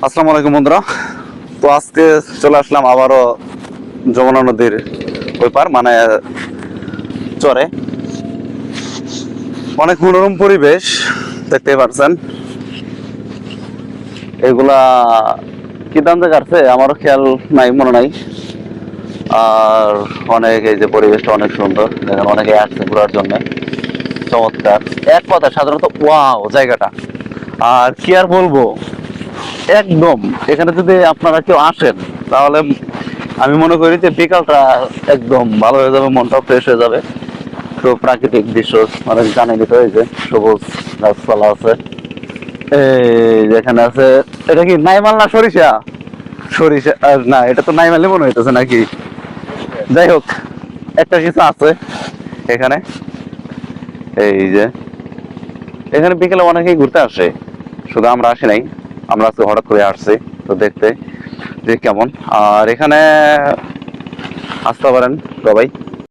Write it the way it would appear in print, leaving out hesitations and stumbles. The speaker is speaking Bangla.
আসসালামু আলাইকুম বন্ধুরা। তো আজকে চলে আসলাম আবারও যমুনা নদীর ওই পার মানে চরে। অনেক মনোরম পরিবেশ দেখতে পাচ্ছেন। এগুলা কি দাম দিয়ে কাটছে আমারও খেয়াল নাই, মনে নাই। আর অনেক এই যে পরিবেশটা অনেক সুন্দর, দেখেন অনেকে আসছে ঘোরার জন্য। চমৎকার এক কথা, সাধারণত ওয়াও জায়গাটা। আর কি আর বলবো, একদম এখানে যদি আপনারা কেউ আসেন তাহলে আমি মনে করি যে বিকালটা একদম ভালো হয়ে যাবে, মনটাও ফ্রেশ হয়ে যাবে। তো প্রাকৃতিক দৃশ্য মানে জানেনই তো, এই যে সবুজ গাছপালা আছে। এই যেখানে আছে, এটা কি নাইমাল না সরিষা? সরিষা না, এটা তো নাইমালি মনে হইতেছে নাকি। যাই হোক, একটা কিছু আছে এখানে। এই যে এখানে বিকেলে অনেকেই ঘুরতে আসে, শুধু আমরা আসি নাই, আমরা আজকে হঠাৎ করে আসছি তো দেখতে যে কেমন। আর এখানে আসতে পারেন সবাই।